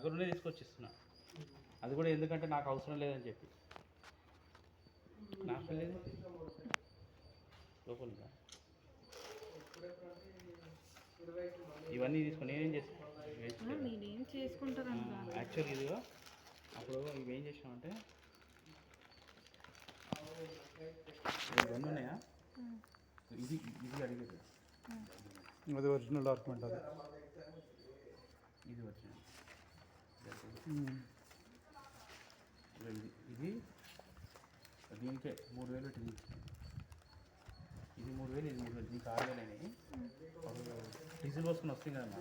దగ్గరనే తీసుకొచ్చి ఇస్తున్నా. అది కూడా ఎందుకంటే నాకు అవసరం లేదని చెప్పి. నాకు లేదు లోపల ఇవన్నీ తీసుకొని నేనేం చేసుకుంటాను. యాక్చువల్గా ఇదిగో అప్పుడు ఇవేం చేసినామంటే ఇవన్నీ ఉన్నాయా, ఇది అడిగేది, అది ఒరిజినల్ డాక్యుమెంట్, అది ఇది ఒరిజినల్. ఇది దీనికే 3000 పెట్టింది. ఇది 3000, ఇది 3000, దీనికి 6000 అయినాయి. డీజిల్ పోసుకుని వస్తుంది కదమ్మా.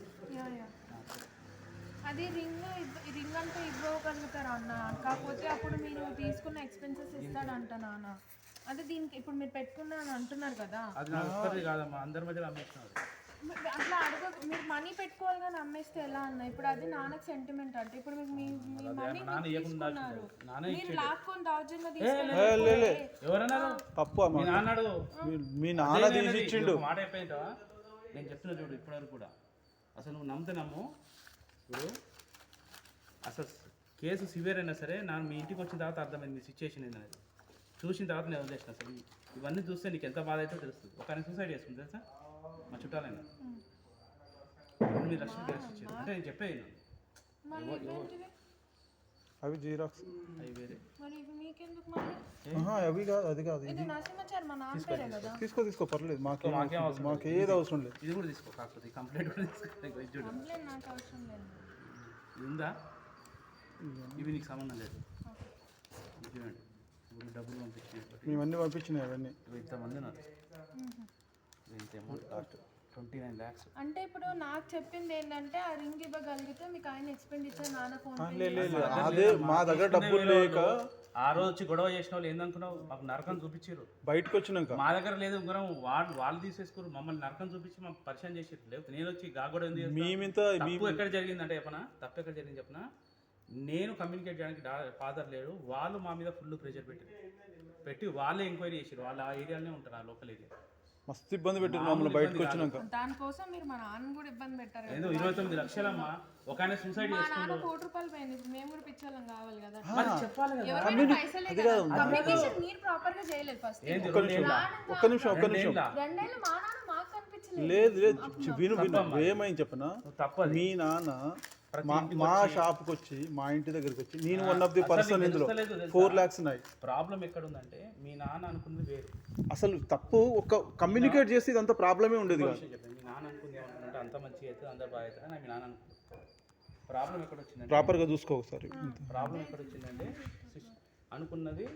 అది రింగ్ అంటే ఇవ్వగలుగుతారా అన్న? కాకపోతే అప్పుడు మీరు తీసుకున్న ఎక్స్పెన్సెస్ ఇస్తాడంట నాన్న. అదే దీనికి ఇప్పుడు మీరు పెట్టుకున్నాను అంటున్నారు కదా, అది నా ఒక్కరిది కాదమ్మా, అందరి మధ్యలో అమ్మేసినారు. అట్లా మీరు మనీ పెట్టుకోవాలి కానీ అమ్మేస్తే ఎలా అన్న? ఇప్పుడు అది నాన్నకు సెంటిమెంట్ అంటే ఇప్పుడు మీకు మీ మనీ తీసుకున్నారు, మీరు లాక్కొని దౌర్జన్యంగా తీసుకున్నారు. ఎవరన్నారు తప్పు? మీ నాన్న తీసి ఇచ్చిండు. మాట అయిపోయిందా? నేను చెప్తున్నా చూడు, ఇప్పటివరకు కూడా అసలు నువ్వు నమ్మితే నమ్ము. ఇప్పుడు అసలు కేసు సివియర్ అయినా సరే నాకు మీ ఇంటికి వచ్చిన తర్వాత అర్థమైంది మీ సిచ్యువేషన్ ఏంటనేది. చూసిన తర్వాత నేను వదిలేసిన. అసలు ఇవన్నీ చూస్తే నీకు ఎంత బాధ అయితే తెలుస్తుంది. ఒక ఆయన సూసైడ్ చేసుకుంది తెలుసా, మా చుట్టాలైనా 8 లక్షలు గ్యాస్ ఇచ్చారు. అంటే నేను చెప్పేది అవి జీరాక్స్, అవి వేరే. అవి కాదు, అది కాదు. తీసుకో పర్లేదు, మాకేది అవసరం లేదు. ఇది కూడా తీసుకో, కాకపోతే కంప్లైంట్ కూడా తీసుకో. ఇది ఉందా? ఇవి నీకు సంబంధం లేదు. చూడండి, ఇప్పుడు డబ్బులు పంపించినాయి, మేమన్నీ పంపించినాయి. అవన్నీ ఇంతమంది నాకు ఇంత అమౌంట్ కాస్ట్ 29 lakhs. అంటే ఇప్పుడు నాకు చెప్పింది ఏంటంటే ఆ రింగ్ ఇవ్వగలిగితే మీకు ఆయన ఎక్స్పెండిచర్ నాన్న ఫోన్ అదే మా దగ్గర డబ్బులు లేక ఆ రోజు వచ్చి గొడవ చేసిన వాళ్ళు ఏందనుకున్నావు, మాకు నరకం చూపించారు. బయటకు వచ్చినాక మా దగ్గర లేదు ఉంగరం, వాళ్ళు తీసేసుకోరు, మమ్మల్ని నరకం చూపించి మాకు పరిచయం చేసారు. లేకపోతే నేను వచ్చి గాగొడ తప్పు ఎక్కడ జరిగిందంటే చెప్పనా, తప్పు ఎక్కడ జరిగింది చెప్పనా, నేను కమ్యూనికేట్ చేయడానికి ఫాదర్ లేడు, వాళ్ళు మా మీద ఫుల్ ప్రెషర్ పెట్టి వాళ్ళే ఎంక్వైరీ చేసారు. వాళ్ళు ఆ ఏరియాలోనే ఉంటారు, ఆ లోకల్ ఏరియా. మస్తు ఇబ్బంది పెట్టారు మమ్మల్ని బయటకు వచ్చినాక. దానికోసం మీరు మా నాన్న కూడా ఇబ్బంది పెట్టారు. 29 లక్షలమ్మా, ఒక ఆయన సూసైడ్ చేసుకున్నాడు. 1 కోటి రూపాయలు పోయింది. మేము కూడా పిచ్చోళ్ళం కావాలి కదా, చెప్పాలి కదా. కమ్యూనికేషన్ మీరు ప్రాపర్ గా చేయలేదు. ఫస్ట్ ఒక్క నిమిషం 2 ఏళ్ళు మా నాన్న మాకు కనిపించలేదు. లేదు విను ఏమైంది చెప్పనా, మీ నాన్న మా షాప్కి వచ్చి మా ఇంటి దగ్గరికి వచ్చి నేను వన్ ఆఫ్ ది పర్సన్, ఇందులో 4 lakhs ఉన్నాయి. ప్రాబ్లం ఎక్కడ ఉందంటే మీ నాన్న అనుకున్నది వేరు. అసలు తప్పు ఒక కమ్యూనికేట్ చేసి ఇదంతా ప్రాబ్లమే ఉండేది కాదు. మీ నాన్న అనుకుంది ఏమనుకుంటే అంత మంచిగా అవుతుంది, అందరు బాగా అవుతుంది అని మీ నాన్న అనుకుంది. ప్రాబ్లం ఎక్కడ వచ్చిందంటే ప్రాపర్గా చూసుకో ఒకసారి. ప్రాబ్లం ఎక్కడ వచ్చిందంటే అనుకున్నది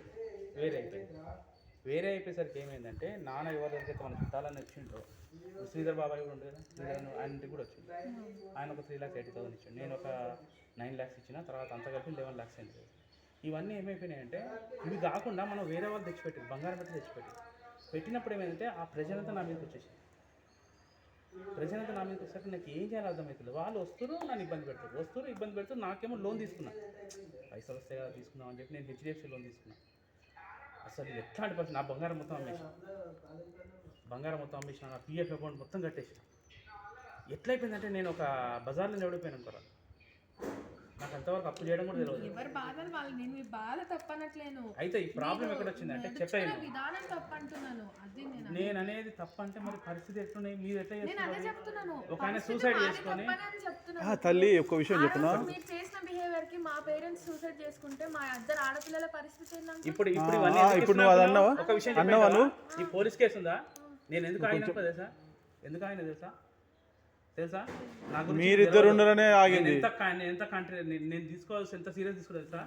వేరే అయిపోయింది. వేరే అయిపోయేసరికి ఏమైందంటే నాన్న ఎవరి దగ్గరికి మన చుట్టాలని వచ్చిండ్రో, శ్రీధర్ బాబాయ్ కూడా ఉండేది, శ్రీధర్ ఆయన ఇంటికి కూడా వచ్చింది. ఆయన ఒక 3,80,000 ఇచ్చాడు, నేను ఒక 9 lakhs ఇచ్చిన. తర్వాత అంతా కలిపి 11 lakhs అయింది. ఇవన్నీ ఏమైపోయినాయంటే ఇవి కాకుండా మనం వేరే వాళ్ళు తెచ్చిపెట్టారు, బంగారం పెట్టి పెట్టినప్పుడు ఏమైందంటే ఆ ప్రజలంతా నా మీదకి వచ్చేసింది. ప్రజలంతా నా మీదకి వచ్చేసరికి నాకు ఏం చేయాలో అర్థమవుతుంది. వాళ్ళు వస్తారు నన్ను ఇబ్బంది పెడతారు, నాకేమో లోన్ తీసుకున్నా, పైసలు వస్తాయి కదా తీసుకుందాం అని చెప్పి నేను HDFC లోన్ తీసుకున్నా. అసలు ఎట్లాంటి పరిస్థితి, నా బంగారం మొత్తం అమ్మేసిన, నా PF అకౌంట్ మొత్తం కట్టేసిన. ఎట్లయిపోయిందంటే నేను ఒక బజార్లో నిలబడిపోయాను అనుకోరా. నాకు అంతవరకు అప్పు చేయడం కూడా తెలియదు. ఎవరి బాధలు వాళ్ళు, నేను మీ బాధ తప్పనట్లేను. అయితే ఈ ప్రాబ్లం ఎక్కడ వచ్చిందంటే చెప్పాను, విధానం తప్పంటున్నాను. నేను అనేది తప్పంటే మరి పరిస్థితి ఎట్లున్నాయి, మీరు ఎట్లా చెప్తున్నాను. ఒక ఆయన సూసైడ్ చేసుకొని తల్లి ఒక విషయం చెప్పిన, మీరు చేసిన బిహేవియర్ కి మా పేరెంట్స్ సూసైడ్ చేసుకుంటే మా ఇద్దరు ఆడపిల్లల పరిస్థితి ఏంటంటే ఇప్పుడు నువ్వు అది అన్నావా? ఒక విషయం అన్నావా, ఈ పోలీస్ కేసు ఉందా, నేను ఎందుకు ఆయన తెలుసా నాకు మీరిద్దరు ఉండరనే ఆగింది. ఎంత కంట్రీ నేను తీసుకోవాల్సి ఎంత సీరియస్ తీసుకోవాలి తెలుసా.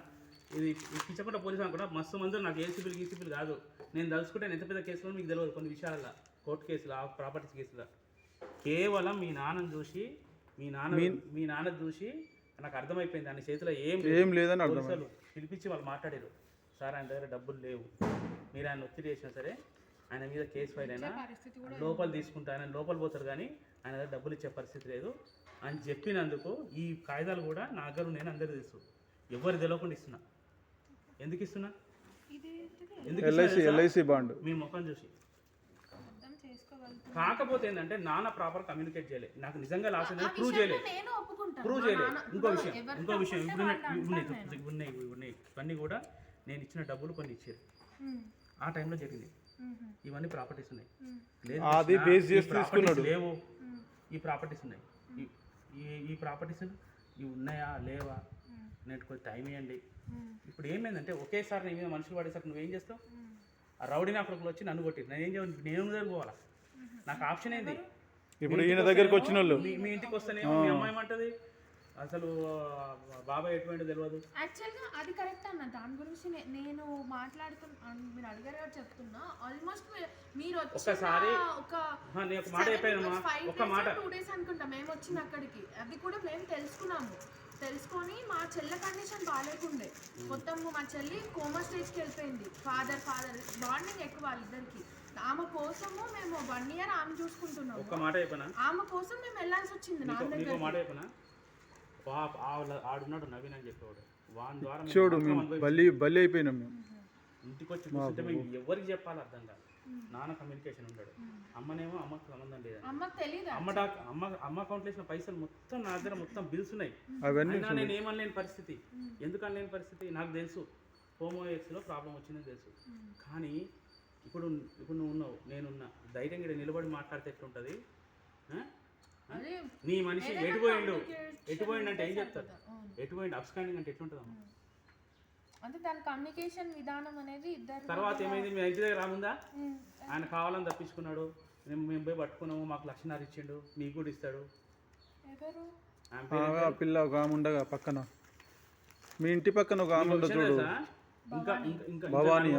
ఇది పిచ్చకుండా పోలీసు అనుకుంటా మస్తు మంది నాకు ఏసీపీలు కాదు. నేను తలుచుకుంటే ఎంత పెద్ద కేసులో మీకు తెలియదు. కొన్ని విషయాలలో కోర్టు కేసులు, ఆ ప్రాపర్టీస్ కేసులో కేవలం మీ నాన్నను చూసి నాకు అర్థమైపోయింది. ఆయన చేతిలో ఏం లేదని పోలీసులు పిలిపించి వాళ్ళు మాట్లాడారు. సార్ ఆయన దగ్గర డబ్బులు లేవు, మీరు ఆయన ఒత్తిడి చేసినా సరే ఆయన మీద కేసు ఫైల్ అయినా లోపల తీసుకుంటా, ఆయన లోపల పోతారు కానీ ఆయన దగ్గర డబ్బులు ఇచ్చే పరిస్థితి లేదు అని చెప్పినందుకు ఈ కాగితాలు కూడా నా దగ్గర నేను అందరూ తెలుసు, ఎవరు తెలియకుండా ఇస్తున్నా. ఎందుకు ఇస్తున్నా, LIC బాండ్ మీ ముఖం చూసి కాకపోతే ఏంటంటే నాన్న ప్రాపర్ కమ్యూనికేట్ చేయలేదు, నాకు నిజంగా లాస్ అయిందని ప్రూవ్ చేయలేదు. నేను ఒప్పుకుంటాను. ప్రూవ్ చేయలేదు. ఇంకో విషయం ఉన్నాయి ఇవన్నీ కూడా నేను ఇచ్చిన డబ్బులు కొన్ని ఇచ్చారు, ఆ టైంలో జరిగింది. ఇవన్నీ ప్రాపర్టీస్ ఉన్నాయి, అది బేస్ చేసి తీసుకున్నాడు. లేవు, ఈ ప్రాపర్టీస్ ఉన్నాయి, ఈ ప్రాపర్టీస్ ఇవి ఉన్నాయా లేవా, నేను కొంచెం టైం ఇవ్వండి. ఇప్పుడు ఏమైందంటే ఒకేసారి నీ మీద మనుషులు పడేసరికి నువ్వేం చేస్తావు? ఆ రౌడీ నాకులు వచ్చి నన్ను కొట్టి నేను ఏం చేయాలి? నేను దగ్గర పోవాలా? నాకు ఆప్షన్ ఏంది? ఇప్పుడు ఈయన దగ్గరికి వచ్చిన వాళ్ళు మీ ఇంటికి వస్తేనేమో మీ అమ్మాయి ఏమంటది, అసలు బాబాయ్ ఎటువంటి తెలియదు. యాక్చువల్గా అది కరెక్ట్ అన్న, దాని గురించి నేను మాట్లాడుతున్నా, మీరు అడిగారు కాబట్టి చెప్తున్నా. ఆల్మోస్ట్ మీరు ఒక్కసారి ఒక మాట చెప్పాను, ఒక మాట 2 days అనుకుంటా మేము వచ్చిన అక్కడికి. అది కూడా మేము తెలుసుకొని మా చెల్లె కండిషన్ బాగాలేకుండే, మొత్తం మా చెల్లి కోమా స్టేజ్కి వెళ్ళిపోయింది. ఫాదర్ బాండింగ్ ఎక్కువ వాళ్ళిద్దరికి. ఆమె కోసము మేము 1 year ఆమె చూసుకుంటున్నాం. ఒక మాట చెప్పనా, ఆమె కోసం మేము వెళ్ళాల్సి వచ్చింది. నా దగ్గర మాట చెప్పనా, ఆడున్నాడు నవీన్ అని చెప్పేవాడు, వాని ద్వారా చూడు మేము బలి అయిపోయినాం. మేము ఇంటికి వచ్చి కూర్చుంటే మేము ఎవరికి చెప్పాలి అర్థం కాదు. నాన్న కమ్యూనికేషన్ ఉంటాడు, అమ్మనేమో అమ్మకు సంబంధం లేదు. అమ్మ అకౌంట్లో వేసిన పైసలు మొత్తం నా దగ్గర మొత్తం బిల్స్ ఉన్నాయి. నేను ఏమనలేని పరిస్థితి. ఎందుకు అనలేని పరిస్థితి నాకు తెలుసు, హోమోఎక్స్లో ప్రాబ్లం వచ్చిందని తెలుసు. కానీ ఇప్పుడు నువ్వు ఉన్నావు, నేనున్నా, ధైర్యంగా నిలబడి మాట్లాడితే ఎట్లుంటుంది? నీ మనిషి ఎటుపోయిండు అంటే ఏం చెప్తారు? ఎటుపోయిండు అబ్స్కాండింగ్ అంటే ఎట్లుంటుంది అమ్మ? అంటే దాని కమ్యూనికేషన్ విధానం అనేది ఇద్దరు. తర్వాత ఏమైంది, మీ ఇంటి దగ్గర రాముందా, ఆయన కావాలని తప్పించుకున్నాడు, మేము పోయి పట్టుకున్నాము, మాకు 1,00,000 ఇచ్చిండు, మీకు కూడా ఇస్తాడు. పిల్ల ఒక ఆమె ఉండగా పక్కన, మీ ఇంటి పక్కన ఒక ఆమె ఉండదు చూడు, ఇంకా భవానీ.